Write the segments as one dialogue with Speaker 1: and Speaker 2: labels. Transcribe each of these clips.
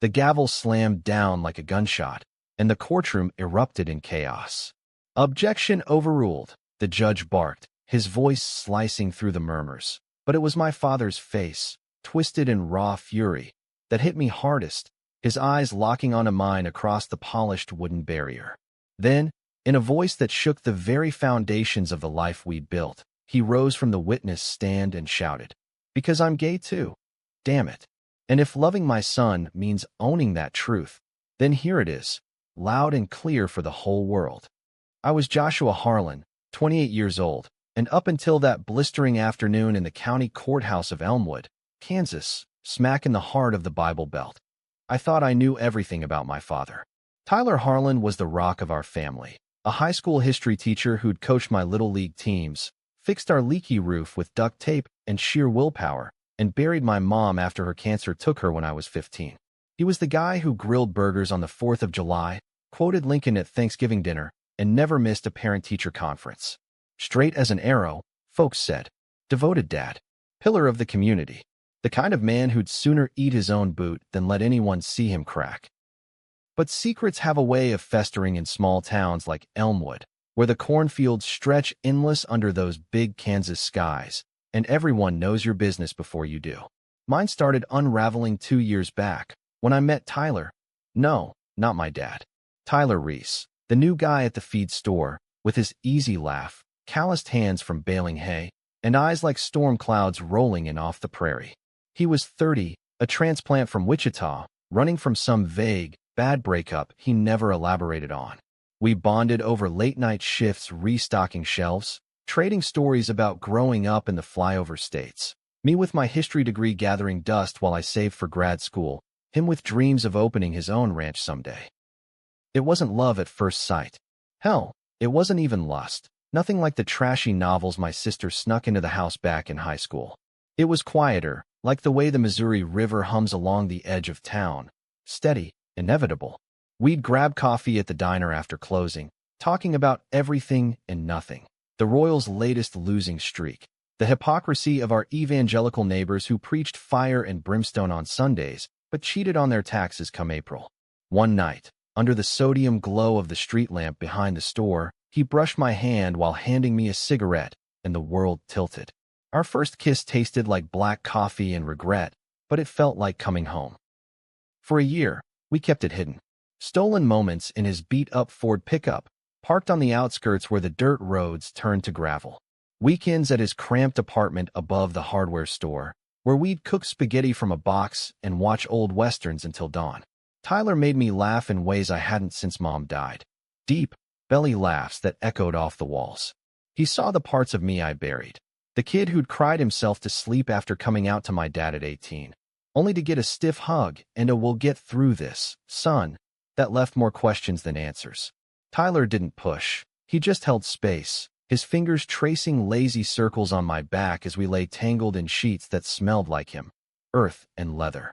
Speaker 1: The gavel slammed down like a gunshot, and the courtroom erupted in chaos. "Objection overruled," the judge barked, his voice slicing through the murmurs. But it was my father's face, twisted in raw fury, that hit me hardest, his eyes locking onto mine across the polished wooden barrier. Then, in a voice that shook the very foundations of the life we'd built, he rose from the witness stand and shouted, "Because I'm gay too. Damn it. And if loving my son means owning that truth, then here it is, loud and clear for the whole world." I was Joshua Harlan, 28 years old, and up until that blistering afternoon in the county courthouse of Elmwood, Kansas, smack in the heart of the Bible Belt, I thought I knew everything about my father. Tyler Harlan was the rock of our family, a high school history teacher who'd coached my little league teams, fixed our leaky roof with duct tape and sheer willpower, and buried my mom after her cancer took her when I was 15. He was the guy who grilled burgers on the 4th of July, quoted Lincoln at Thanksgiving dinner, and never missed a parent-teacher conference. Straight as an arrow, folks said. Devoted dad. Pillar of the community. The kind of man who'd sooner eat his own boot than let anyone see him crack. But secrets have a way of festering in small towns like Elmwood, where the cornfields stretch endless under those big Kansas skies, and everyone knows your business before you do. Mine started unraveling 2 years back, when I met Tyler. No, not my dad. Tyler Reese, the new guy at the feed store, with his easy laugh, calloused hands from baling hay, and eyes like storm clouds rolling in off the prairie. He was 30, a transplant from Wichita, running from some vague, bad breakup he never elaborated on. We bonded over late-night shifts restocking shelves, trading stories about growing up in the flyover states. Me with my history degree gathering dust while I saved for grad school, him with dreams of opening his own ranch someday. It wasn't love at first sight. Hell, it wasn't even lust. Nothing like the trashy novels my sister snuck into the house back in high school. It was quieter, like the way the Missouri River hums along the edge of town. Steady, inevitable. We'd grab coffee at the diner after closing, talking about everything and nothing. The Royals' latest losing streak. The hypocrisy of our evangelical neighbors who preached fire and brimstone on Sundays, but cheated on their taxes come April. One night, under the sodium glow of the street lamp behind the store, he brushed my hand while handing me a cigarette, and the world tilted. Our first kiss tasted like black coffee and regret, but it felt like coming home. For a year, we kept it hidden. Stolen moments in his beat-up Ford pickup, parked on the outskirts where the dirt roads turned to gravel. Weekends at his cramped apartment above the hardware store, where we'd cook spaghetti from a box and watch old westerns until dawn. Tyler made me laugh in ways I hadn't since Mom died. Deep, belly laughs that echoed off the walls. He saw the parts of me I buried. The kid who'd cried himself to sleep after coming out to my dad at 18, only to get a stiff hug and a "we'll get through this, son," that left more questions than answers. Tyler didn't push. He just held space, his fingers tracing lazy circles on my back as we lay tangled in sheets that smelled like him, earth and leather.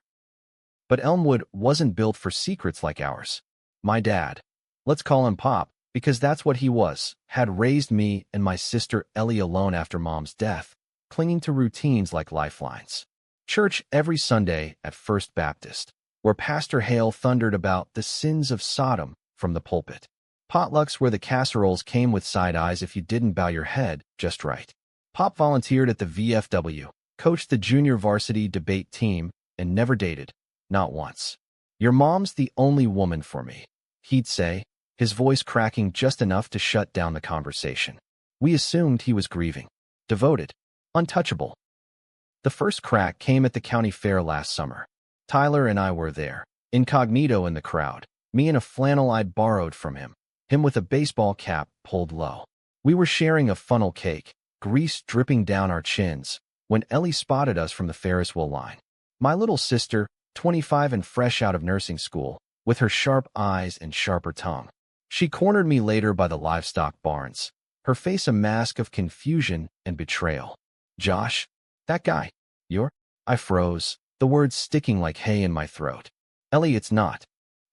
Speaker 1: But Elmwood wasn't built for secrets like ours. My dad, let's call him Pop, because that's what he was, had raised me and my sister Ellie alone after Mom's death, clinging to routines like lifelines. Church every Sunday at First Baptist, where Pastor Hale thundered about the sins of Sodom from the pulpit. Potlucks where the casseroles came with side eyes if you didn't bow your head just right. Pop volunteered at the VFW, coached the junior varsity debate team, and never dated, not once. "Your mom's the only woman for me," he'd say, his voice cracking just enough to shut down the conversation. We assumed he was grieving. Devoted. Untouchable. The first crack came at the county fair last summer. Tyler and I were there, incognito in the crowd, me in a flannel I'd borrowed from him with a baseball cap pulled low. We were sharing a funnel cake, grease dripping down our chins, when Ellie spotted us from the Ferris wheel line. My little sister, 25 and fresh out of nursing school, with her sharp eyes and sharper tongue. She cornered me later by the livestock barns, her face a mask of confusion and betrayal. "Josh, that guy, you're—" I froze, the words sticking like hay in my throat. "Ellie, it's not."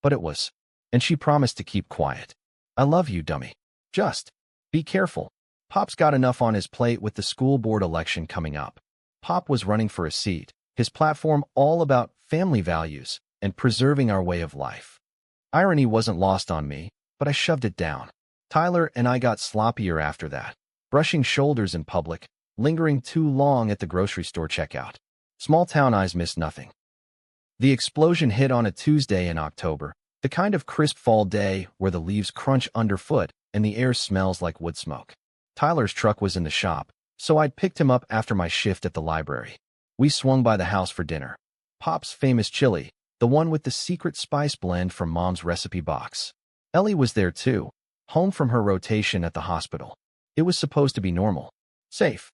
Speaker 1: But it was. And she promised to keep quiet. "I love you, dummy. Just be careful." Pop's got enough on his plate with the school board election coming up. Pop was running for a seat, his platform all about family values, and preserving our way of life. Irony wasn't lost on me, but I shoved it down. Tyler and I got sloppier after that, brushing shoulders in public, lingering too long at the grocery store checkout. Small-town eyes missed nothing. The explosion hit on a Tuesday in October, the kind of crisp fall day where the leaves crunch underfoot and the air smells like wood smoke. Tyler's truck was in the shop, so I'd picked him up after my shift at the library. We swung by the house for dinner. Pop's famous chili, the one with the secret spice blend from Mom's recipe box. Ellie was there too, home from her rotation at the hospital. It was supposed to be normal, safe.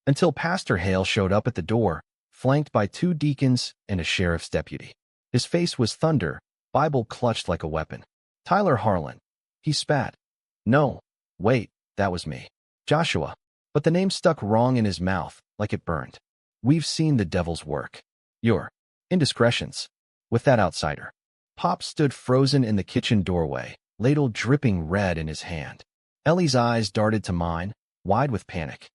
Speaker 1: Until Pastor Hale showed up at the door, flanked by 2 deacons and a sheriff's deputy. His face was thunder, Bible clutched like a weapon. Tyler Harlan. He spat. No, wait, that was me. Joshua. But the name stuck wrong in his mouth, like it burned. We've seen the devil's work. Your indiscretions. With that outsider. Pop stood frozen in the kitchen doorway, ladle dripping red in his hand. Ellie's eyes darted to mine, wide with panic.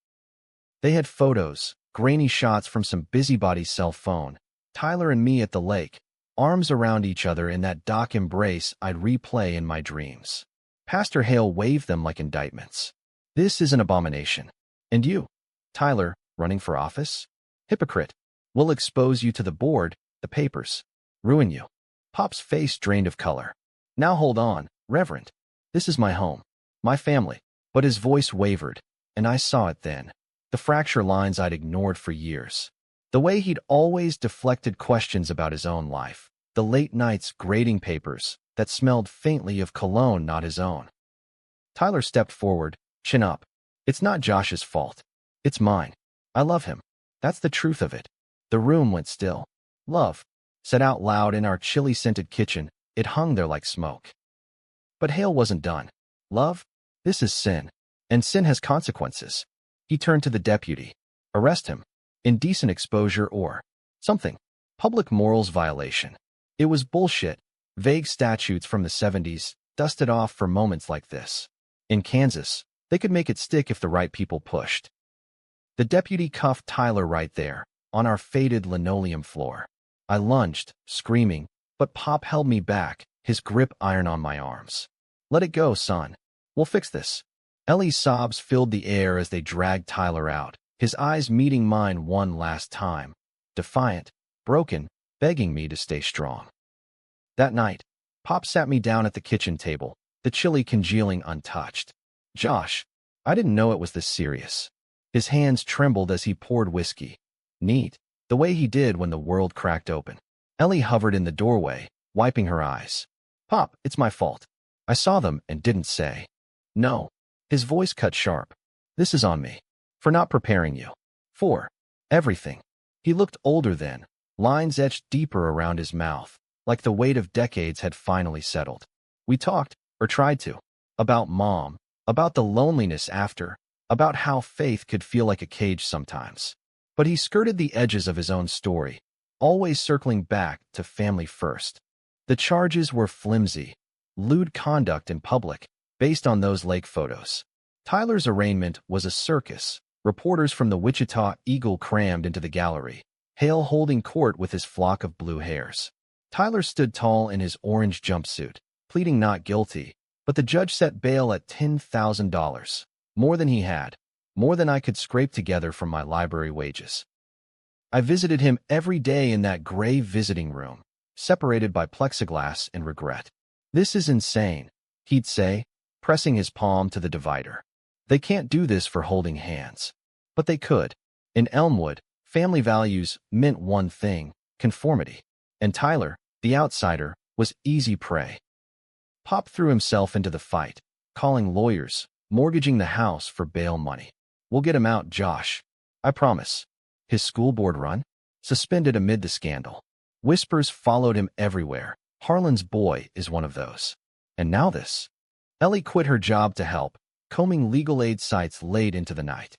Speaker 1: They had photos, grainy shots from some busybody's cell phone, Tyler and me at the lake, arms around each other in that dock embrace I'd replay in my dreams. Pastor Hale waved them like indictments. This is an abomination. And you, Tyler, running for office? Hypocrite. We'll expose you to the board, the papers. Ruin you. Pop's face drained of color. Now hold on, Reverend. This is my home. My family. But his voice wavered, and I saw it then. The fracture lines I'd ignored for years. The way he'd always deflected questions about his own life. The late nights grading papers that smelled faintly of cologne not his own. Tyler stepped forward, chin up. It's not Josh's fault. It's mine. I love him. That's the truth of it. The room went still. Love, said out loud in our chili-scented kitchen. It hung there like smoke. But Hale wasn't done. Love? This is sin. And sin has consequences. He turned to the deputy. Arrest him. Indecent exposure or something. Public morals violation. It was bullshit. Vague statutes from the 70s, dusted off for moments like this. In Kansas, they could make it stick if the right people pushed. The deputy cuffed Tyler right there, on our faded linoleum floor. I lunged, screaming, but Pop held me back, his grip iron on my arms. Let it go, son. We'll fix this. Ellie's sobs filled the air as they dragged Tyler out, his eyes meeting mine one last time. Defiant, broken, begging me to stay strong. That night, Pop sat me down at the kitchen table, the chili congealing untouched. Josh, I didn't know it was this serious. His hands trembled as he poured whiskey. Neat, the way he did when the world cracked open. Ellie hovered in the doorway, wiping her eyes. Pop, it's my fault. I saw them and didn't say. No. His voice cut sharp. This is on me. For not preparing you. For everything. He looked older then, lines etched deeper around his mouth, like the weight of decades had finally settled. We talked, or tried to, about Mom, about the loneliness after, about how faith could feel like a cage sometimes. But he skirted the edges of his own story, always circling back to family first. The charges were flimsy, lewd conduct in public, based on those lake photos. Tyler's arraignment was a circus, reporters from the Wichita Eagle crammed into the gallery, Hale holding court with his flock of blue hairs. Tyler stood tall in his orange jumpsuit, pleading not guilty, but the judge set bail at $10,000, more than he had, more than I could scrape together from my library wages. I visited him every day in that gray visiting room, separated by plexiglass and regret. This is insane, he'd say, pressing his palm to the divider. They can't do this for holding hands. But they could. In Elmwood, family values meant one thing, conformity. And Tyler, the outsider, was easy prey. Pop threw himself into the fight, calling lawyers, mortgaging the house for bail money. We'll get him out, Josh. I promise. His school board run? Suspended amid the scandal. Whispers followed him everywhere. Harlan's boy is one of those. And now this. Ellie quit her job to help, combing legal aid sites late into the night.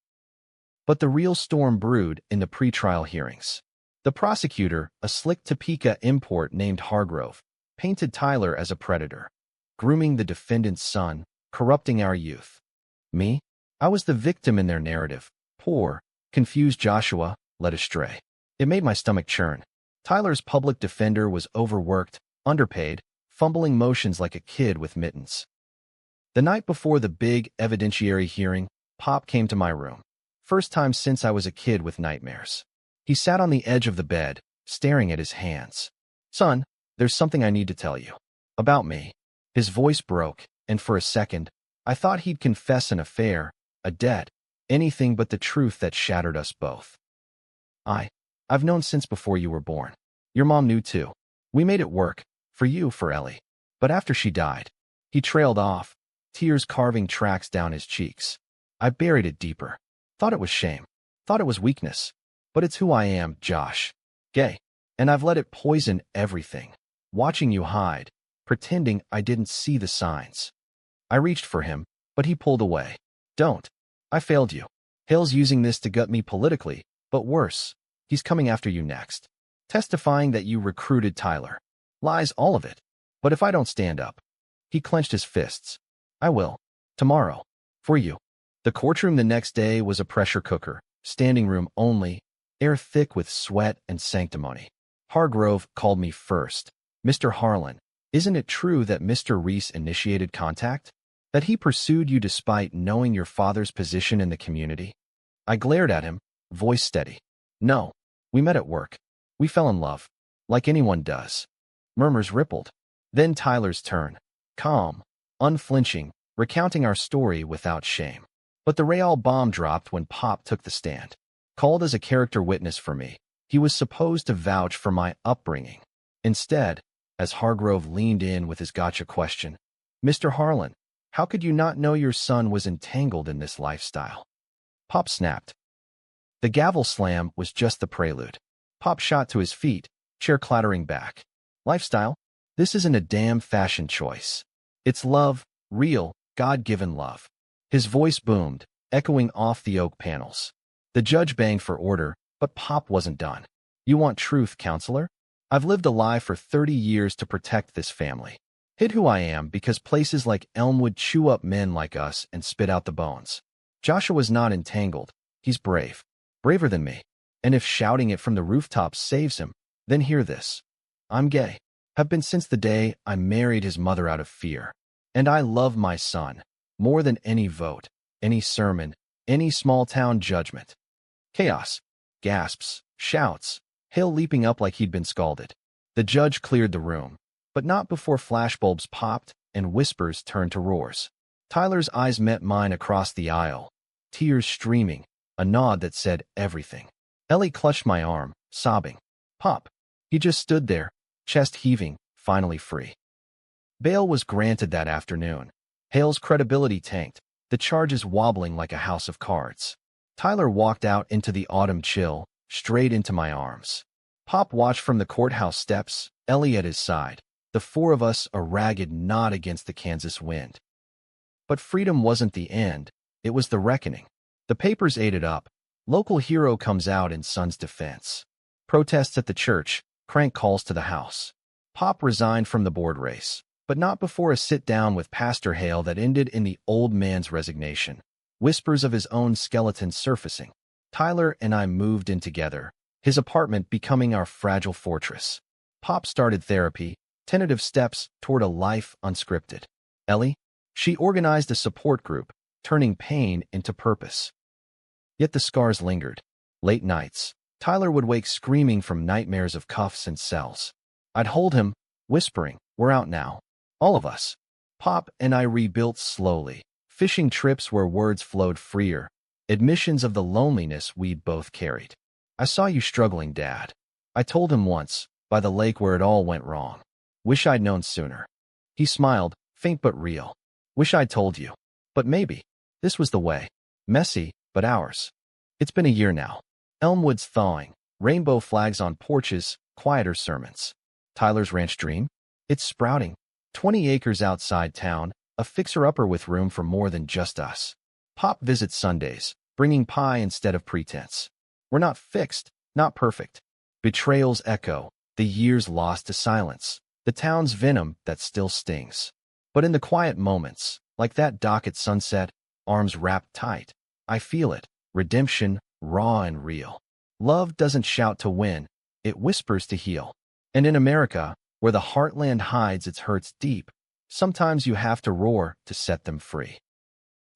Speaker 1: But the real storm brewed in the pretrial hearings. The prosecutor, a slick Topeka import named Hargrove, painted Tyler as a predator, grooming the defendant's son, corrupting our youth. Me? I was the victim in their narrative, poor, confused Joshua, led astray. It made my stomach churn. Tyler's public defender was overworked, underpaid, fumbling motions like a kid with mittens. The night before the big evidentiary hearing, Pop came to my room. First time since I was a kid with nightmares. He sat on the edge of the bed, staring at his hands. "Son, there's something I need to tell you. About me." His voice broke, and for a second, I thought he'd confess an affair, a debt, anything but the truth that shattered us both. I've known since before you were born. Your mom knew too. We made it work, for you, for Ellie. But after she died, he trailed off, tears carving tracks down his cheeks. I buried it deeper. Thought it was shame. Thought it was weakness. But it's who I am, Josh. Gay. And I've let it poison everything. Watching you hide, pretending I didn't see the signs. I reached for him, but he pulled away. Don't. I failed you. Hale's using this to gut me politically, but worse. He's coming after you next. Testifying that you recruited Tyler. Lies, all of it. But if I don't stand up. He clenched his fists. I will. Tomorrow. For you. The courtroom the next day was a pressure cooker, standing room only, air thick with sweat and sanctimony. Hargrove called me first. "Mr. Harlan, isn't it true that Mr. Reese initiated contact? That he pursued you despite knowing your father's position in the community?" I glared at him, voice steady. "No. We met at work. We fell in love. Like anyone does." Murmurs rippled. Then Tyler's turn. Calm, unflinching, recounting our story without shame. But the Real bomb dropped when Pop took the stand. Called as a character witness for me, he was supposed to vouch for my upbringing. Instead, as Hargrove leaned in with his gotcha question, "Mr. Harlan, how could you not know your son was entangled in this lifestyle?" Pop snapped. The gavel slam was just the prelude. Pop shot to his feet, chair clattering back. "Lifestyle? This isn't a damn fashion choice. It's love, real, God-given love." His voice boomed, echoing off the oak panels. The judge banged for order, but Pop wasn't done. "You want truth, counselor? I've lived a lie for 30 years to protect this family. Hid who I am because places like Elmwood chew up men like us and spit out the bones. Joshua's not entangled. He's brave. Braver than me. And if shouting it from the rooftops saves him, then hear this. I'm gay. Have been since the day I married his mother out of fear. And I love my son more than any vote, any sermon, any small-town judgment." Chaos. Gasps. Shouts. Hale leaping up like he'd been scalded. The judge cleared the room, but not before flashbulbs popped and whispers turned to roars. Tyler's eyes met mine across the aisle, tears streaming, a nod that said everything. Ellie clutched my arm, sobbing. "Pop." He just stood there, chest heaving, finally free. Bail was granted that afternoon. Hale's credibility tanked, the charges wobbling like a house of cards. Tyler walked out into the autumn chill, straight into my arms. Pop watched from the courthouse steps, Ellie at his side, the four of us a ragged knot against the Kansas wind. But freedom wasn't the end, it was the reckoning. The papers ate it up. Local hero comes out in son's defense. Protests at the church, crank calls to the house. Pop resigned from the board race, but not before a sit-down with Pastor Hale that ended in the old man's resignation. Whispers of his own skeleton surfacing. Tyler and I moved in together, his apartment becoming our fragile fortress. Pop started therapy, tentative steps toward a life unscripted. Ellie? She organized a support group, turning pain into purpose. Yet the scars lingered. Late nights, Tyler would wake screaming from nightmares of cuffs and cells. I'd hold him, whispering, "We're out now. All of us." Pop and I rebuilt slowly, fishing trips where words flowed freer, admissions of the loneliness we'd both carried. "I saw you struggling, Dad." I told him once, by the lake where it all went wrong. "Wish I'd known sooner." He smiled, faint but real. "Wish I'd told you. But maybe. This was the way. Messy, but ours." It's been a year now. Elmwood's thawing, rainbow flags on porches, quieter sermons. Tyler's ranch dream? It's sprouting. 20 acres outside town, a fixer-upper with room for more than just us. Pop visits Sundays, bringing pie instead of pretense. We're not fixed, not perfect. Betrayals echo, the years lost to silence, the town's venom that still stings. But in the quiet moments, like that dock at sunset, arms wrapped tight, I feel it, redemption, raw and real. Love doesn't shout to win, it whispers to heal. And in America, where the heartland hides its hurts deep, sometimes you have to roar to set them free.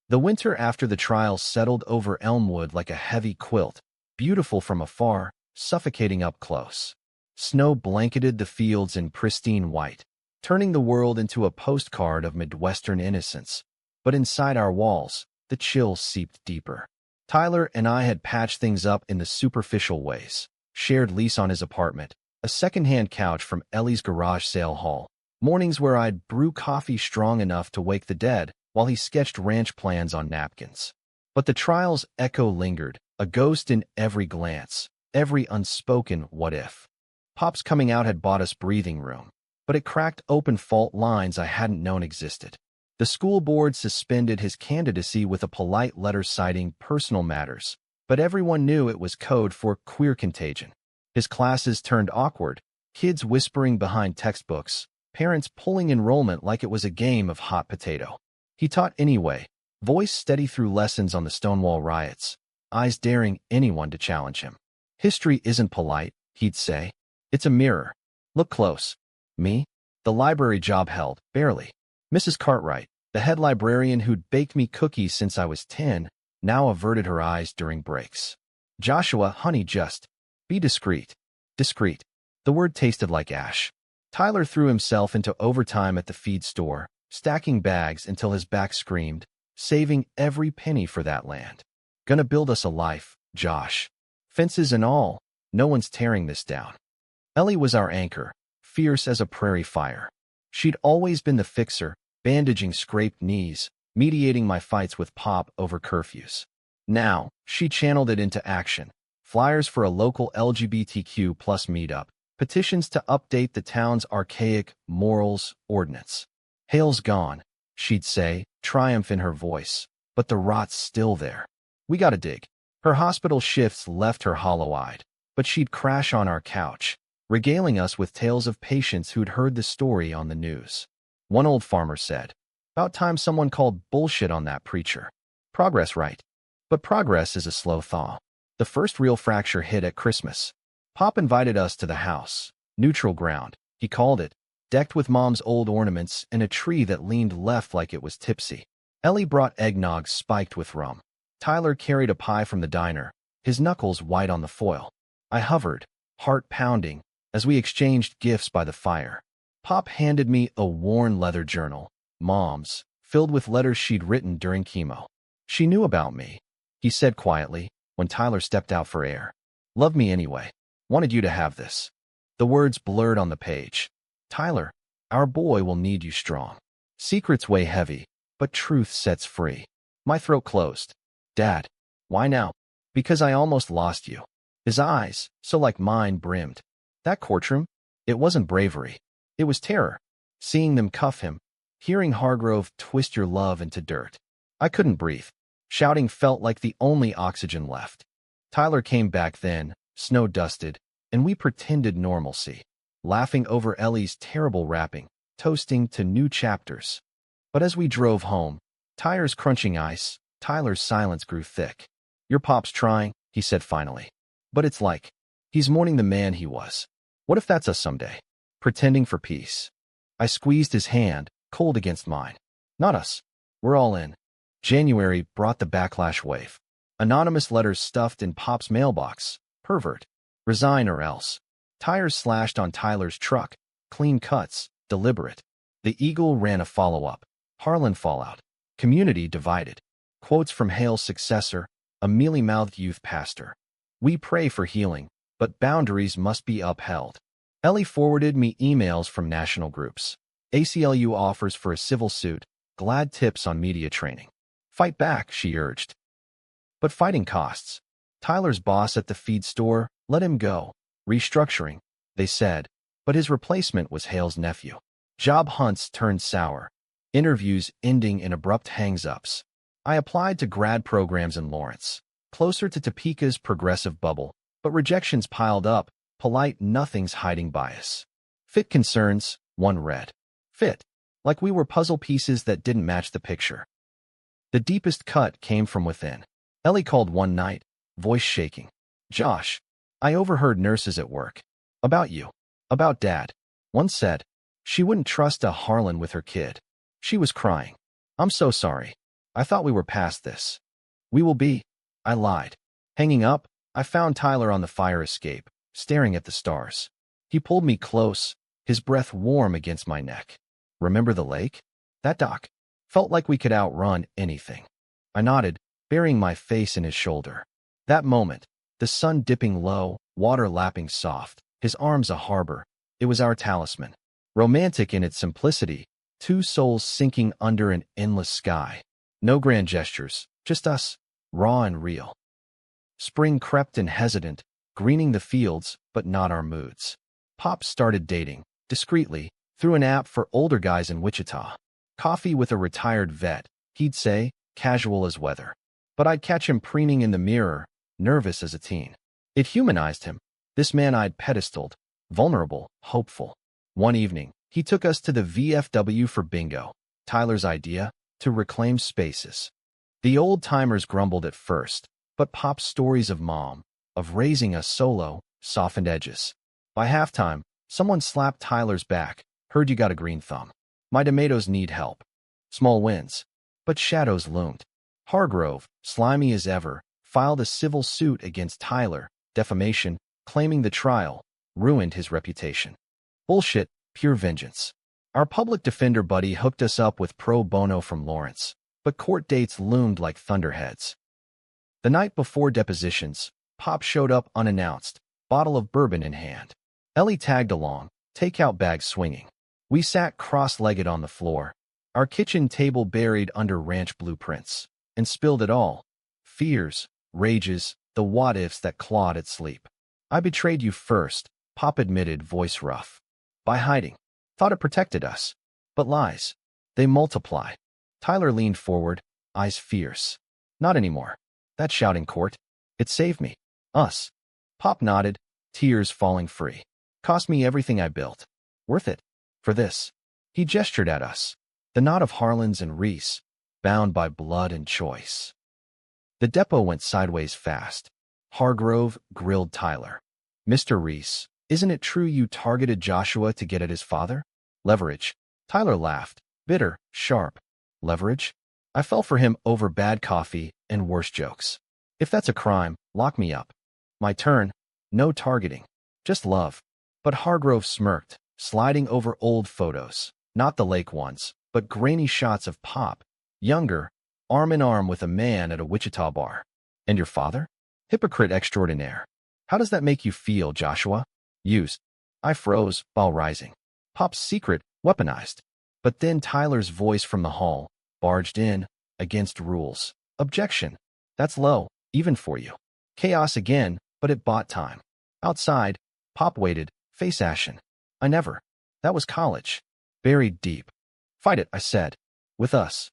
Speaker 1: The winter after the trial settled over Elmwood like a heavy quilt, beautiful from afar, suffocating up close. Snow blanketed the fields in pristine white, turning the world into a postcard of Midwestern innocence. But inside our walls, the chill seeped deeper. Tyler and I had patched things up in the superficial ways, shared lease on his apartment, a second-hand couch from Ellie's garage sale haul, mornings where I'd brew coffee strong enough to wake the dead while he sketched ranch plans on napkins. But the trial's echo lingered, a ghost in every glance, every unspoken what-if. Pop's coming out had bought us breathing room, but it cracked open fault lines I hadn't known existed. The school board suspended his candidacy with a polite letter citing personal matters, but everyone knew it was code for queer contagion. His classes turned awkward, kids whispering behind textbooks, parents pulling enrollment like it was a game of hot potato. He taught anyway, voice steady through lessons on the Stonewall riots, eyes daring anyone to challenge him. History isn't polite, he'd say. It's a mirror. Look close. Me? The library job held, barely. Mrs. Cartwright, the head librarian who'd baked me cookies since I was 10, now averted her eyes during breaks. Joshua, honey, just be discreet. Discreet. The word tasted like ash. Tyler threw himself into overtime at the feed store, stacking bags until his back screamed, saving every penny for that land. Gonna build us a life, Josh. Fences and all, no one's tearing this down. Ellie was our anchor, fierce as a prairie fire. She'd always been the fixer, bandaging scraped knees, mediating my fights with Pop over curfews. Now, she channeled it into action. Flyers for a local LGBTQ+ meetup, petitions to update the town's archaic morals ordinance. Hale's gone, she'd say, triumph in her voice, but the rot's still there. We gotta dig. Her hospital shifts left her hollow-eyed, but she'd crash on our couch, regaling us with tales of patients who'd heard the story on the news. One old farmer said, "About time someone called bullshit on that preacher." Progress, right? But progress is a slow thaw. The first real fracture hit at Christmas. Pop invited us to the house, neutral ground, he called it, decked with Mom's old ornaments and a tree that leaned left like it was tipsy. Ellie brought eggnog spiked with rum. Tyler carried a pie from the diner, his knuckles white on the foil. I hovered, heart pounding, as we exchanged gifts by the fire. Pop handed me a worn leather journal, Mom's, filled with letters she'd written during chemo. She knew about me, he said quietly, when Tyler stepped out for air. Love me anyway. Wanted you to have this. The words blurred on the page. Tyler, our boy will need you strong. Secrets weigh heavy, but truth sets free. My throat closed. Dad, why now? Because I almost lost you. His eyes, so like mine, brimmed. That courtroom? It wasn't bravery. It was terror. Seeing them cuff him, hearing Hargrove twist your love into dirt. I couldn't breathe. Shouting felt like the only oxygen left. Tyler came back then, snow-dusted, and we pretended normalcy, laughing over Ellie's terrible rapping, toasting to new chapters. But as we drove home, tires crunching ice, Tyler's silence grew thick. Your pop's trying, he said finally. But it's like, he's mourning the man he was. What if that's us someday? Pretending for peace. I squeezed his hand, cold against mine. Not us. We're all in. January brought the backlash wave. Anonymous letters stuffed in Pop's mailbox. Pervert. Resign or else. Tires slashed on Tyler's truck. Clean cuts. Deliberate. The Eagle ran a follow-up. Harlan fallout. Community divided. Quotes from Hale's successor, a mealy-mouthed youth pastor. We pray for healing, but boundaries must be upheld. Ellie forwarded me emails from national groups. ACLU offers for a civil suit. Glad tips on media training. Fight back, she urged. But fighting costs. Tyler's boss at the feed store let him go. Restructuring, they said, but his replacement was Hale's nephew. Job hunts turned sour. Interviews ending in abrupt hangs-ups. I applied to grad programs in Lawrence, closer to Topeka's progressive bubble, but rejections piled up, polite nothings hiding bias. Fit concerns, one read. Fit. Like we were puzzle pieces that didn't match the picture. The deepest cut came from within. Ellie called one night, voice shaking. Josh, I overheard nurses at work. About you. About Dad. One said. She wouldn't trust a Harlan with her kid. She was crying. I'm so sorry. I thought we were past this. We will be. I lied. Hanging up, I found Tyler on the fire escape, staring at the stars. He pulled me close, his breath warm against my neck. Remember the lake? That dock. Felt like we could outrun anything. I nodded, burying my face in his shoulder. That moment, the sun dipping low, water lapping soft, his arms a harbor, it was our talisman. Romantic in its simplicity, two souls sinking under an endless sky. No grand gestures, just us, raw and real. Spring crept in hesitant, greening the fields, but not our moods. Pop started dating, discreetly, through an app for older guys in Wichita. Coffee with a retired vet, he'd say, casual as weather. But I'd catch him preening in the mirror, nervous as a teen. It humanized him, this man I'd pedestaled, vulnerable, hopeful. One evening, he took us to the VFW for bingo, Tyler's idea, to reclaim spaces. The old-timers grumbled at first, but Pop's stories of Mom, of raising us solo, softened edges. By halftime, someone slapped Tyler's back, heard you got a green thumb. My tomatoes need help. Small wins. But shadows loomed. Hargrove, slimy as ever, filed a civil suit against Tyler, defamation, claiming the trial, ruined his reputation. Bullshit, pure vengeance. Our public defender buddy hooked us up with pro bono from Lawrence, but court dates loomed like thunderheads. The night before depositions, Pop showed up unannounced, bottle of bourbon in hand. Ellie tagged along, takeout bag swinging. We sat cross-legged on the floor, our kitchen table buried under ranch blueprints, and spilled it all. Fears, rages, the what-ifs that clawed at sleep. I betrayed you first, Pop admitted, voice rough. By hiding. Thought it protected us. But lies. They multiply. Tyler leaned forward, eyes fierce. Not anymore. That shout in court. It saved me. Us. Pop nodded, tears falling free. Cost me everything I built. Worth it. For this. He gestured at us. The knot of Harlan's and Reese, bound by blood and choice. The depot went sideways fast. Hargrove grilled Tyler. Mr. Reese, isn't it true you targeted Joshua to get at his father? Leverage. Tyler laughed, bitter, sharp. Leverage? I fell for him over bad coffee and worse jokes. If that's a crime, lock me up. My turn. No targeting. Just love. But Hargrove smirked, sliding over old photos. Not the lake ones, but grainy shots of Pop, younger, arm in arm with a man at a Wichita bar. And your father? Hypocrite extraordinaire. How does that make you feel, Joshua? Used. I froze, while rising. Pop's secret, weaponized. But then Tyler's voice from the hall, barged in, against rules. Objection. That's low, even for you. Chaos again, but it bought time. Outside, Pop waited, face ashen. I never. That was college. Buried deep. Fight it, I said. With us.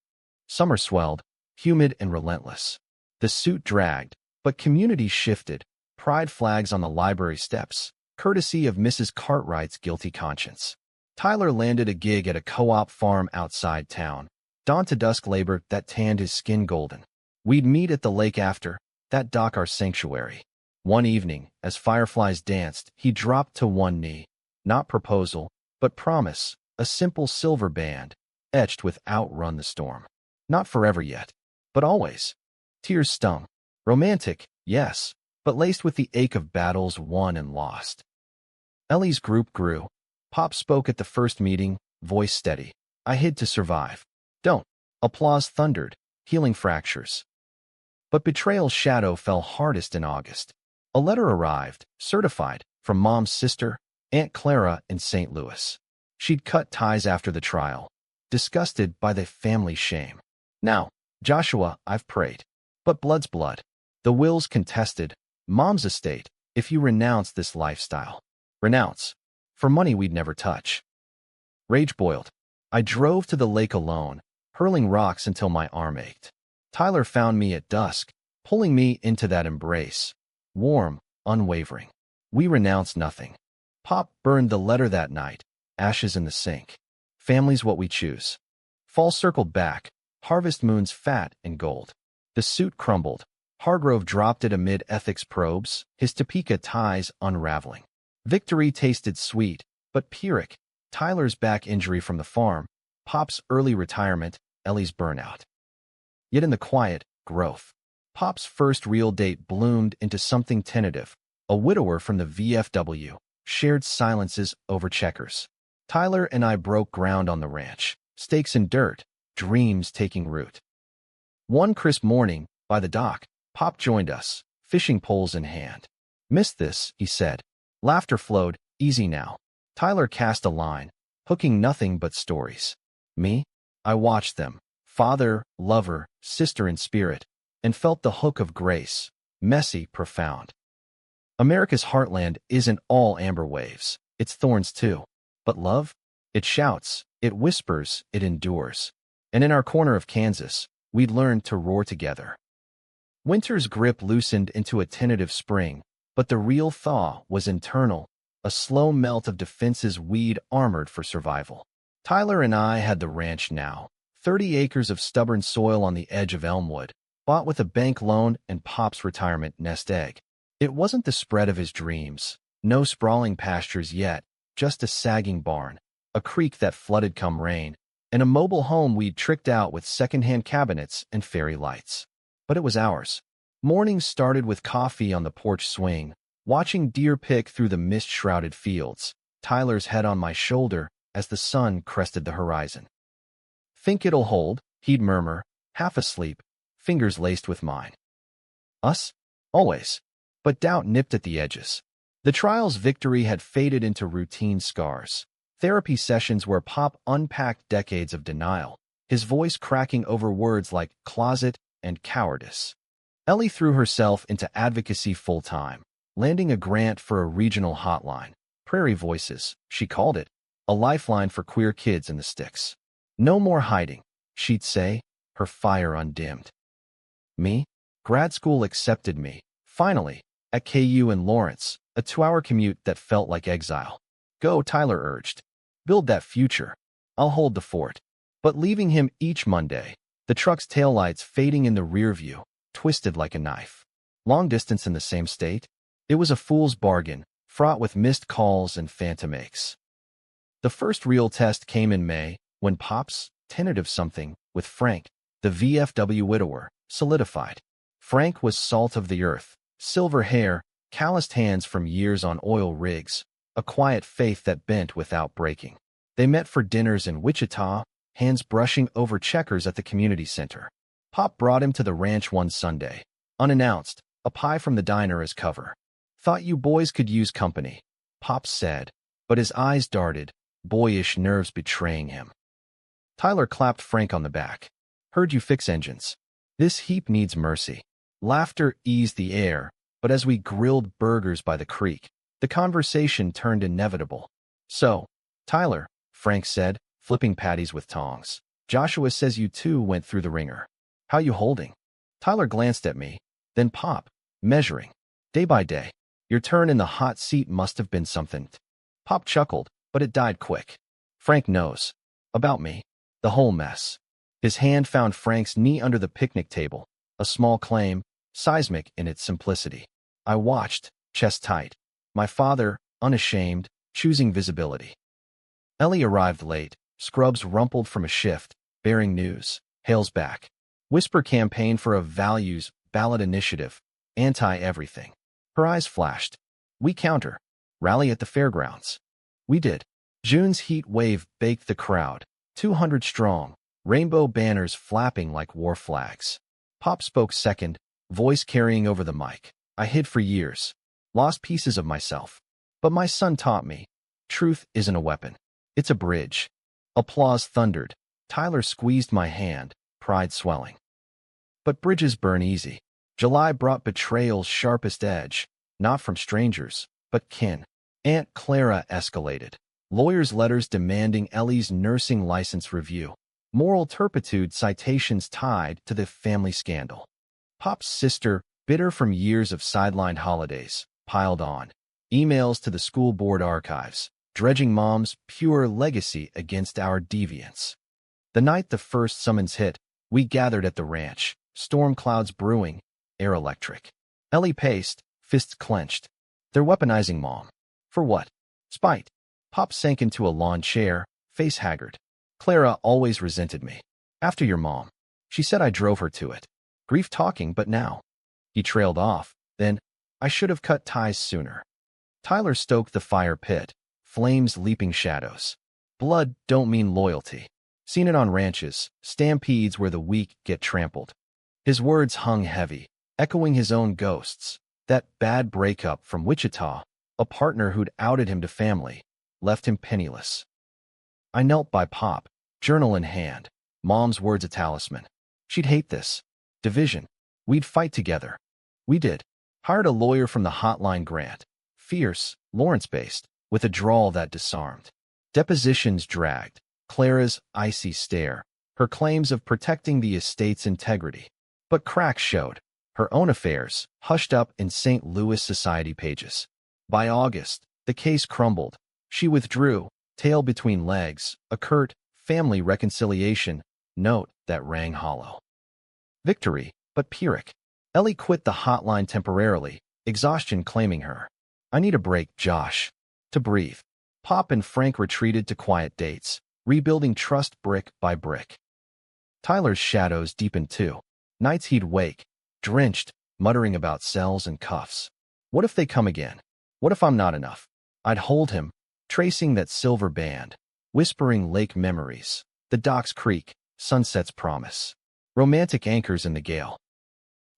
Speaker 1: Summer swelled, humid and relentless. The suit dragged, but community shifted. Pride flags on the library steps, courtesy of Mrs. Cartwright's guilty conscience. Tyler landed a gig at a co-op farm outside town. Dawn to dusk labor that tanned his skin golden. We'd meet at the lake after, that dock our sanctuary. One evening, as fireflies danced, he dropped to one knee. Not proposal, but promise, a simple silver band, etched with outrun the storm. Not forever yet, but always. Tears stung. Romantic, yes, but laced with the ache of battles won and lost. Ellie's group grew. Pop spoke at the first meeting, voice steady. I hid to survive. Don't. Applause thundered, healing fractures. But betrayal's shadow fell hardest in August. A letter arrived, certified, from Mom's sister, Aunt Clara in St. Louis. She'd cut ties after the trial, disgusted by the family shame. Now, Joshua, I've prayed. But blood's blood. The will's contested. Mom's estate, if you renounce this lifestyle. Renounce. For money we'd never touch. Rage boiled. I drove to the lake alone, hurling rocks until my arm ached. Tyler found me at dusk, pulling me into that embrace. Warm, unwavering. We renounced nothing. Pop burned the letter that night, ashes in the sink. Family's what we choose. Fall circled back, harvest moons fat and gold. The suit crumbled. Hargrove dropped it amid ethics probes, his Topeka ties unraveling. Victory tasted sweet, but Pyrrhic, Tyler's back injury from the farm, Pop's early retirement, Ellie's burnout. Yet in the quiet, growth, Pop's first real date bloomed into something tentative, a widower from the VFW, shared silences over checkers. Tyler and I broke ground on the ranch, stakes in dirt, dreams taking root. One crisp morning, by the dock, Pop joined us, fishing poles in hand. "Missed this," he said. Laughter flowed, "Easy now." Tyler cast a line, hooking nothing but stories. Me? I watched them, father, lover, sister in spirit, and felt the hook of grace, messy, profound. America's heartland isn't all amber waves, it's thorns too. But love? It shouts, it whispers, it endures. And in our corner of Kansas, we'd learned to roar together. Winter's grip loosened into a tentative spring, but the real thaw was internal, a slow melt of defenses we'd armored for survival. Tyler and I had the ranch now, 30 acres of stubborn soil on the edge of Elmwood, bought with a bank loan and Pop's retirement nest egg. It wasn't the spread of his dreams, no sprawling pastures yet, just a sagging barn, a creek that flooded come rain, and a mobile home we'd tricked out with second-hand cabinets and fairy lights. But it was ours. Mornings started with coffee on the porch swing, watching deer pick through the mist-shrouded fields, Tyler's head on my shoulder as the sun crested the horizon. "Think it'll hold," he'd murmur, half asleep, fingers laced with mine. Us? Always. But doubt nipped at the edges. The trial's victory had faded into routine scars. Therapy sessions where Pop unpacked decades of denial, his voice cracking over words like closet and cowardice. Ellie threw herself into advocacy full-time, landing a grant for a regional hotline, Prairie Voices, she called it, a lifeline for queer kids in the sticks. "No more hiding," she'd say, her fire undimmed. Me? Grad school accepted me, finally, at KU in Lawrence, a 2-hour commute that felt like exile. "Go," Tyler urged. "Build that future. I'll hold the fort." But leaving him each Monday, the truck's taillights fading in the rear view, twisted like a knife. Long distance in the same state? It was a fool's bargain, fraught with missed calls and phantom aches. The first real test came in May, when Pop's tentative something with Frank, the VFW widower, solidified. Frank was salt of the earth, silver hair, calloused hands from years on oil rigs, a quiet faith that bent without breaking. They met for dinners in Wichita, hands brushing over checkers at the community center. Pop brought him to the ranch one Sunday, unannounced, a pie from the diner as cover. "Thought you boys could use company," Pop said, but his eyes darted, boyish nerves betraying him. Tyler clapped Frank on the back. "Heard you fix engines. This heap needs mercy." Laughter eased the air, but as we grilled burgers by the creek, the conversation turned inevitable. "So, Tyler," Frank said, flipping patties with tongs, "Joshua says you two went through the ringer. How you holding?" Tyler glanced at me, then Pop, measuring. "Day by day. Your turn in the hot seat must have been something." Pop chuckled, but it died quick. "Frank knows. About me. The whole mess." His hand found Frank's knee under the picnic table, a small claim, seismic in its simplicity. I watched, chest tight. My father, unashamed, choosing visibility. Ellie arrived late, scrubs rumpled from a shift, bearing news. Hale's back. Whisper campaign for a values, ballot initiative, anti-everything. Her eyes flashed. We counter. Rally at the fairgrounds. We did. June's heat wave baked the crowd, 200 strong, rainbow banners flapping like war flags. Pop spoke second, voice carrying over the mic. "I hid for years, lost pieces of myself. But my son taught me, truth isn't a weapon. It's a bridge." Applause thundered. Tyler squeezed my hand, pride swelling. But bridges burn easy. July brought betrayal's sharpest edge, not from strangers, but kin. Aunt Clara escalated. Lawyers' letters demanding Ellie's nursing license review. Moral turpitude citations tied to the family scandal. Pop's sister, bitter from years of sidelined holidays, piled on. Emails to the school board archives, dredging Mom's pure legacy against our deviance. The night the first summons hit, we gathered at the ranch, storm clouds brewing, air electric. Ellie paced, fists clenched. "They're weaponizing Mom. For what? Spite. Pop sank into a lawn chair, face haggard. Clara always resented me. After your mom. She said I drove her to it. Grief talking, but now. He trailed off. Then, I should have cut ties sooner. Tyler stoked the fire pit. Flames leaping shadows. Blood don't mean loyalty. Seen it on ranches, stampedes where the weak get trampled. His words hung heavy, echoing his own ghosts. That bad breakup from Wichita, a partner who'd outed him to family, left him penniless. I knelt by Pop, journal in hand, Mom's words a talisman. She'd hate this. Division. We'd fight together. We did. Hired a lawyer from the Hotline Grant. Fierce, Lawrence-based, with a drawl that disarmed. Depositions dragged. Clara's icy stare. Her claims of protecting the estate's integrity. But cracks showed. Her own affairs, hushed up in St. Louis society pages. By August, the case crumbled. She withdrew, tail between legs, a curt, family reconciliation note that rang hollow. Victory, but Pyrrhic. Ellie quit the hotline temporarily, exhaustion claiming her. I need a break, Josh. To breathe. Pop and Frank retreated to quiet dates, rebuilding trust brick by brick. Tyler's shadows deepened too. Nights he'd wake, drenched, muttering about cells and cuffs. What if they come again? What if I'm not enough? I'd hold him, tracing that silver band, whispering lake memories, the docks creak, sunset's promise. Romantic anchors in the gale.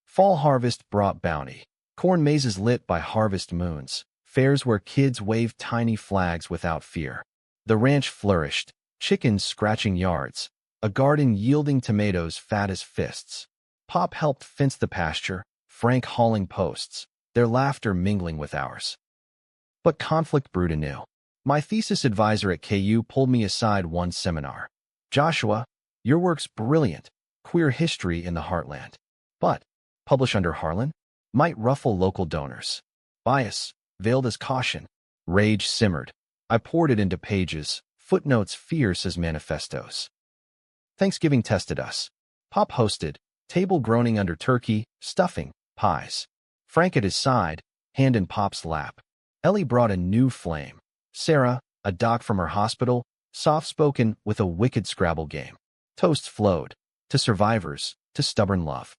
Speaker 1: Fall harvest brought bounty. Corn mazes lit by harvest moons. Fairs where kids waved tiny flags without fear. The ranch flourished, chickens scratching yards, a garden yielding tomatoes fat as fists. Pop helped fence the pasture, Frank hauling posts, their laughter mingling with ours. But conflict brewed anew. My thesis advisor at KU pulled me aside one seminar. Joshua, your work's brilliant, queer history in the heartland. But, publish under Harlan? Might ruffle local donors. Bias, veiled as caution. Rage simmered. I poured it into pages, footnotes fierce as manifestos. Thanksgiving tested us. Pop hosted, table groaning under turkey, stuffing, pies. Frank at his side, hand in Pop's lap. Ellie brought a new flame. Sarah, a doc from her hospital, soft-spoken with a wicked Scrabble game. Toasts flowed, to survivors, to stubborn love.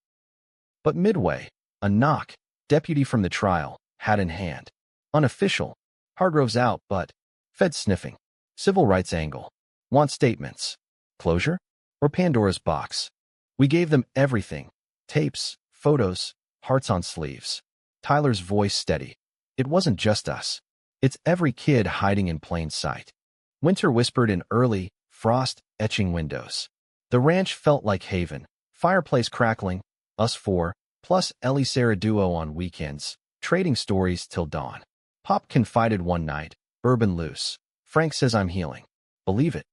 Speaker 1: But midway, a knock, deputy from the trial, hat in hand. Unofficial. Hargrove's out, but Fed sniffing. Civil rights angle. Want statements. Closure? Or Pandora's box? We gave them everything. Tapes, photos, hearts on sleeves. Tyler's voice steady. It wasn't just us. It's every kid hiding in plain sight. Winter whispered in early, frost-etching windows. The ranch felt like haven. Fireplace crackling, us four, plus Ellie Sarah duo on weekends, trading stories till dawn. Pop confided one night, bourbon loose. Frank says I'm healing. Believe it.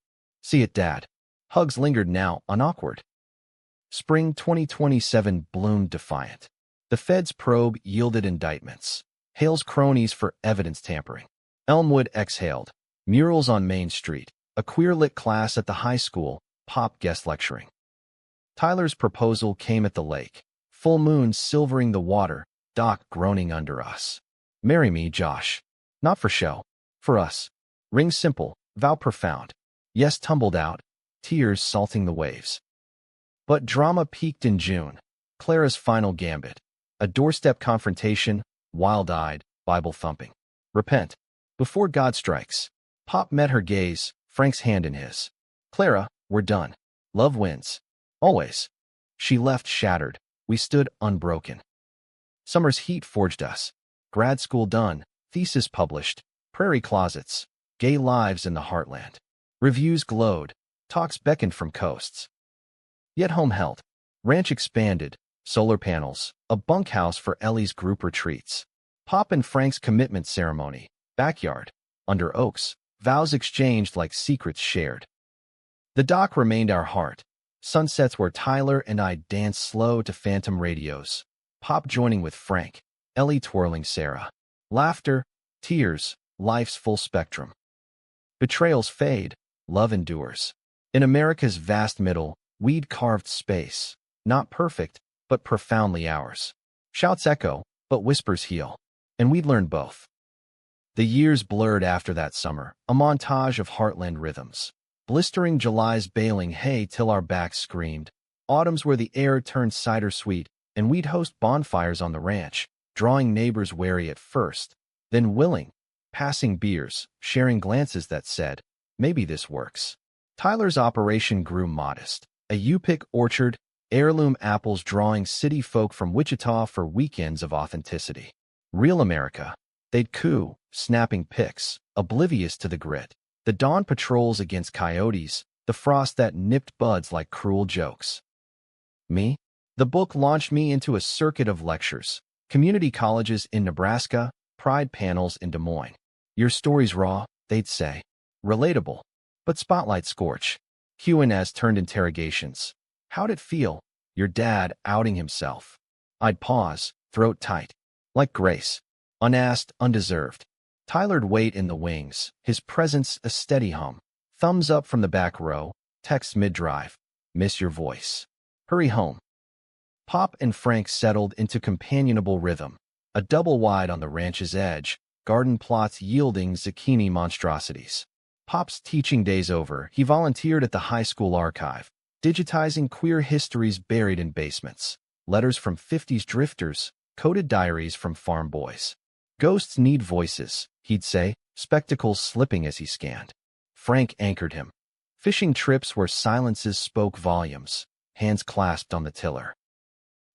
Speaker 1: See it, Dad. Hugs lingered now, unawkward. Spring 2027 bloomed defiant. The Fed's probe yielded indictments. Hale's cronies for evidence tampering. Elmwood exhaled. Murals on Main Street. A queer-lit class at the high school. Pop guest lecturing. Tyler's proposal came at the lake. Full moon silvering the water. Doc groaning under us. Marry me, Josh. Not for show. For us. Ring simple. Vow profound. Yes tumbled out. Tears salting the waves. But drama peaked in June. Clara's final gambit. A doorstep confrontation. Wild-eyed, Bible-thumping. Repent. Before God strikes. Pop met her gaze, Frank's hand in his. Clara, we're done. Love wins. Always. She left shattered. We stood unbroken. Summer's heat forged us. Grad school done, thesis published, prairie closets, gay lives in the heartland. Reviews glowed, talks beckoned from coasts. Yet home held. Ranch expanded, solar panels, a bunkhouse for Ellie's group retreats. Pop and Frank's commitment ceremony, backyard, under oaks, vows exchanged like secrets shared. The dock remained our heart. Sunsets where Tyler and I danced slow to phantom radios. Pop joining with Frank, Ellie twirling Sarah. Laughter, tears, life's full spectrum. Betrayals fade, love endures. In America's vast middle, we'd carved space. Not perfect, but profoundly ours. Shouts echo, but whispers heal. And we'd learn both. The years blurred after that summer, a montage of heartland rhythms. Blistering Julys baling hay till our backs screamed. Autumns where the air turned cider sweet, and we'd host bonfires on the ranch, drawing neighbors wary at first, then willing, passing beers, sharing glances that said, maybe this works. Tyler's operation grew modest. A U-pick orchard, heirloom apples drawing city folk from Wichita for weekends of authenticity. Real America. They'd coo, snapping pics, oblivious to the grit. The dawn patrols against coyotes, the frost that nipped buds like cruel jokes. Me? The book launched me into a circuit of lectures, community colleges in Nebraska, pride panels in Des Moines. Your story's raw, they'd say. Relatable. But spotlight scorch. Q&As turned interrogations. How'd it feel? Your dad outing himself. I'd pause, throat tight. Like grace. Unasked, undeserved. Tyler'd wait in the wings, his presence a steady hum. Thumbs up from the back row, text mid-drive. Miss your voice. Hurry home. Pop and Frank settled into companionable rhythm. A double wide on the ranch's edge, garden plots yielding zucchini monstrosities. Pop's teaching days over, he volunteered at the high school archive, digitizing queer histories buried in basements. Letters from 50s drifters, coded diaries from farm boys. Ghosts need voices, he'd say, spectacles slipping as he scanned. Frank anchored him. Fishing trips where silences spoke volumes, hands clasped on the tiller.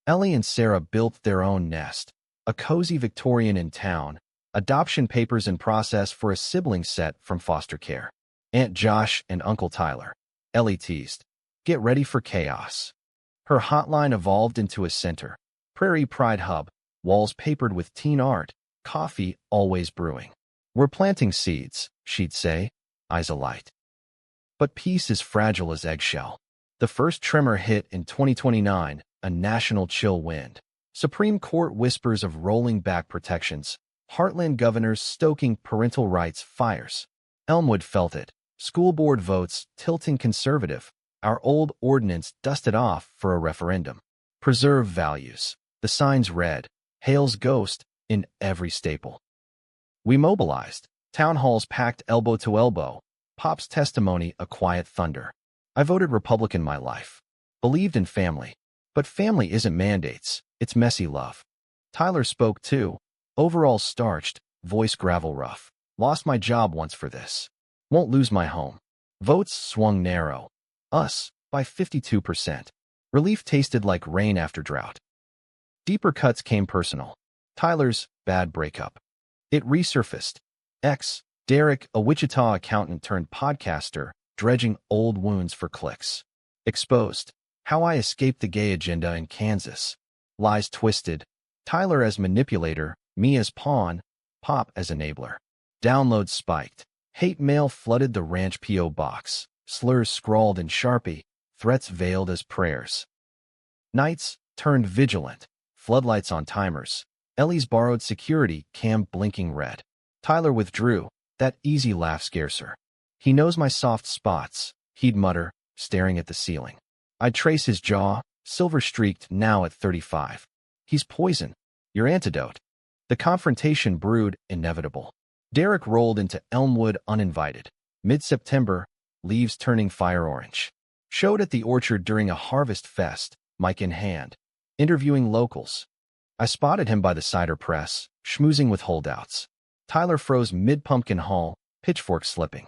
Speaker 1: Ellie and Sarah built their own nest, a cozy Victorian in town, adoption papers in process for a sibling set from foster care. Aunt Josh and Uncle Tyler. Ellie teased. Get ready for chaos. Her hotline evolved into a center. Prairie Pride hub, walls papered with teen art, coffee always brewing. We're planting seeds, she'd say, eyes alight. But peace is fragile as eggshell. The first tremor hit in 2029, a national chill wind. Supreme Court whispers of rolling back protections. Heartland governors stoking parental rights fires. Elmwood felt it. School board votes tilting conservative. Our old ordinance dusted off for a referendum. Preserve values. The signs read, Hale's ghost, in every staple. We mobilized. Town halls packed elbow to elbow. Pop's testimony a quiet thunder. I voted Republican my life. Believed in family. But family isn't mandates, it's messy love. Tyler spoke too. Overall starched, voice gravel rough. Lost my job once for this. Won't lose my home. Votes swung narrow. Us, by 52%. Relief tasted like rain after drought. Deeper cuts came personal. Tyler's bad breakup. It resurfaced. Derek, a Wichita accountant turned podcaster, dredging old wounds for clicks. Exposed. How I escaped the gay agenda in Kansas. Lies twisted. Tyler as manipulator, me as pawn, Pop as enabler. Downloads spiked. Hate mail flooded the ranch P.O. box. Slurs scrawled in Sharpie. Threats veiled as prayers. Nights turned vigilant. Floodlights on timers. Ellie's borrowed security cam blinking red. Tyler withdrew. That easy laugh scares her. He knows my soft spots, he'd mutter, staring at the ceiling. I'd trace his jaw, silver-streaked now at 35. He's poison. Your antidote. The confrontation brewed, inevitable. Derek rolled into Elmwood uninvited. Mid-September, leaves turning fire orange. Showed at the orchard during a harvest fest, mic in hand. Interviewing locals. I spotted him by the cider press, schmoozing with holdouts. Tyler froze mid-pumpkin haul, pitchfork slipping.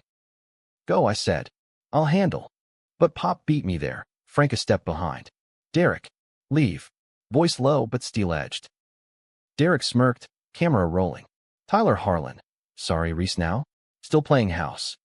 Speaker 1: Go, I said. I'll handle. But Pop beat me there, Frank a step behind. Derek, leave. Voice low but steel-edged. Derek smirked, camera rolling. Tyler Harlan. Sorry, Reese now? Still playing house.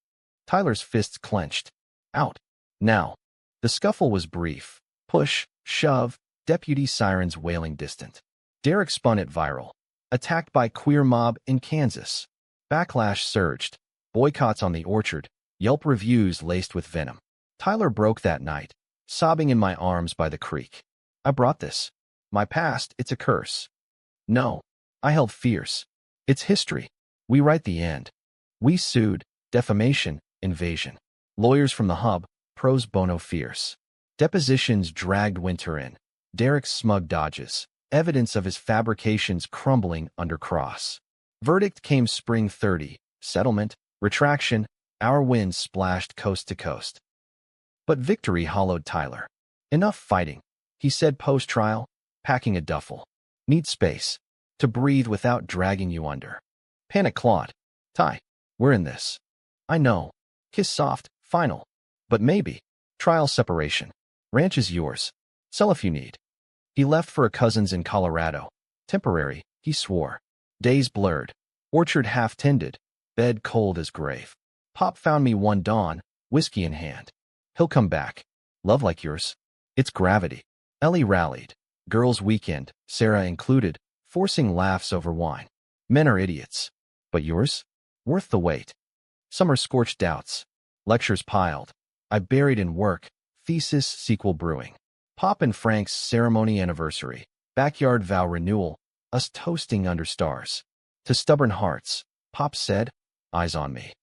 Speaker 1: Tyler's fists clenched. Out. Now. The scuffle was brief. Push, shove, deputy sirens wailing distant. Derek spun it viral. Attacked by queer mob in Kansas. Backlash surged. Boycotts on the orchard. Yelp reviews laced with venom. Tyler broke that night, sobbing in my arms by the creek. I brought this. My past, it's a curse. No. I held fierce. It's history. We write the end. We sued. Defamation. Invasion. Lawyers from the hub. Pros bono fierce. Depositions dragged winter in. Derek's smug dodges. Evidence of his fabrications crumbling under cross. Verdict came spring 30. Settlement, retraction, our wins splashed coast to coast. But victory hollowed Tyler. Enough fighting, he said post-trial, packing a duffel. Need space. To breathe without dragging you under. Panic clawed. Ty, we're in this. I know. Kiss soft, final. But maybe. Trial separation. Ranch is yours. Sell if you need. He left for a cousin's in Colorado. Temporary, he swore. Days blurred. Orchard half-tended. Bed cold as grave. Pop found me one dawn, whiskey in hand. He'll come back. Love like yours. It's gravity. Ellie rallied. Girls' weekend, Sarah included, forcing laughs over wine. Men are idiots. But yours? Worth the wait. Summer scorched doubts. Lectures piled. I buried in work. Thesis sequel brewing. Pop and Frank's ceremony anniversary. Backyard vow renewal. Us toasting under stars. To stubborn hearts, Pop said, eyes on me.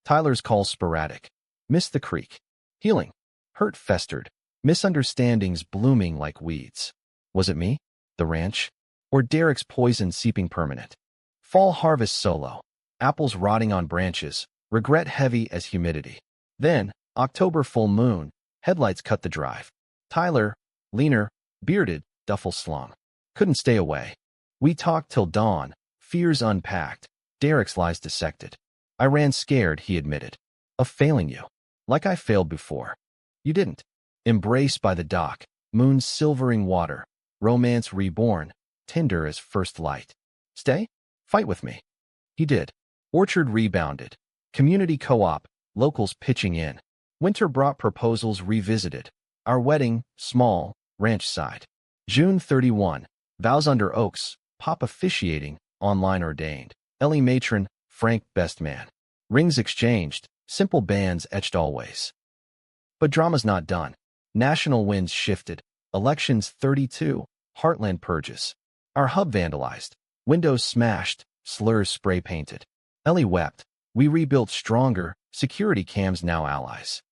Speaker 1: Tyler's call sporadic. Missed the creek. Healing. Hurt festered. Misunderstandings blooming like weeds. Was it me? The ranch? Or Derek's poison seeping permanent? Fall harvest solo. Apples rotting on branches. Regret heavy as humidity. Then, October full moon. Headlights cut the drive. Tyler, leaner, bearded, duffel slung. Couldn't stay away. We talked till dawn. Fears unpacked. Derek's lies dissected. I ran scared, he admitted. Of failing you. Like I failed before. You didn't. Embraced by the dock. Moon's silvering water. Romance reborn. Tender as first light. Stay? Fight with me. He did. Orchard rebounded. Community co-op. Locals pitching in. Winter brought proposals revisited. Our wedding, small, ranch side. June 31. Vows under oaks. Pop officiating. Online ordained. Ellie matron. Frank best man. Rings exchanged. Simple bands etched always. But drama's not done. National winds shifted. Elections 32. Heartland purges. Our hub vandalized. Windows smashed. Slurs spray painted. Ellie wept. We rebuilt stronger. Security cams now allies.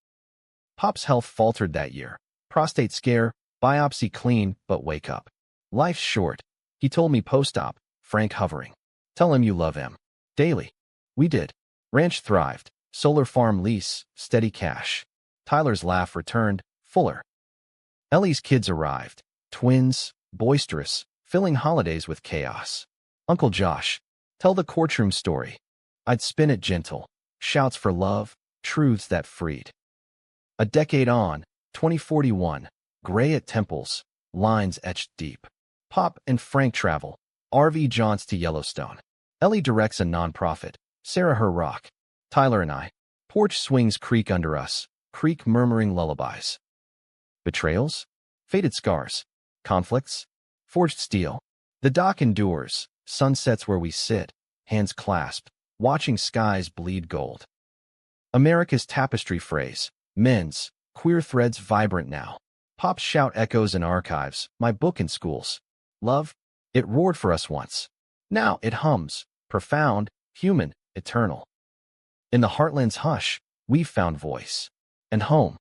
Speaker 1: Pop's health faltered that year. Prostate scare. Biopsy clean, but wake up. Life's short. He told me post-op. Frank hovering. Tell him you love him. Daily. We did. Ranch thrived. Solar farm lease. Steady cash. Tyler's laugh returned. Fuller. Ellie's kids arrived. Twins. Boisterous. Filling holidays with chaos. Uncle Josh. Tell the courtroom story. I'd spin it gentle. Shouts for love. Truths that freed. A decade on. 2041. Gray at temples. Lines etched deep. Pop and Frank travel. RV jaunts to Yellowstone. Ellie directs a nonprofit. Sarah her rock. Tyler and I. Porch swings creak under us. Creek murmuring lullabies. Betrayals? Faded scars. Conflicts? Forged steel. The dock endures. Sunsets where we sit. Hands clasped. Watching skies bleed gold. America's tapestry phrase. Men's. Queer threads vibrant now. Pop's shout echoes in archives. My book in schools. Love? It roared for us once. Now it hums. Profound. Human. Eternal. In the heartland's hush, we've found voice. And home.